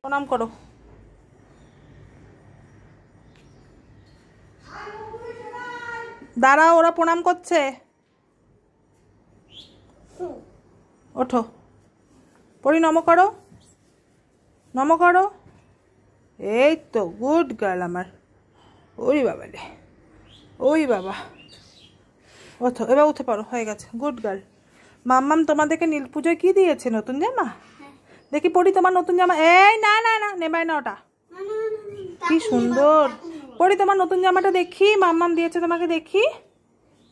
প্রণাম করো। দাঁড়াও, ওরা প্রণাম করছে। ওঠো, পড়ি নম করো, নম করো। এই তো গুড গার্ল আমার। ওই বাবা রে, ওই বাবা। ওঠো, এবার উঠে পড়ো, হয়ে গেছে, গুড গার্ল। মাম্মাম তোমাদেরকে নীল পুজোয় কি দিয়েছে? নতুন জামা? দেখি পড়ি তোমার নতুন জামা। এই না না না, নেবাই না ওটা। কি সুন্দর পড়ি তোমার নতুন জামাটা, দেখি মাম্মাম দিয়েছে তোমাকে, দেখি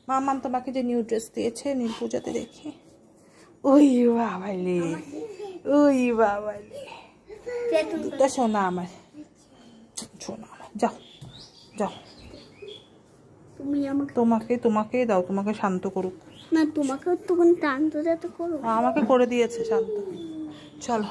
মাম্মাম তোমাকে যে নিউ ড্রেস দিয়েছে নীল পুজোতে, দেখি। ওই বাবালে, ওই বাবালে, দুটো সোনা আমার, সোনা আমার। যাও যাও, তোমাকে দাও, তোমাকে শান্ত করুক। না, তোমাকে তখন শান্ত করো। আমাকে করে দিয়েছে শান্ত। চলো।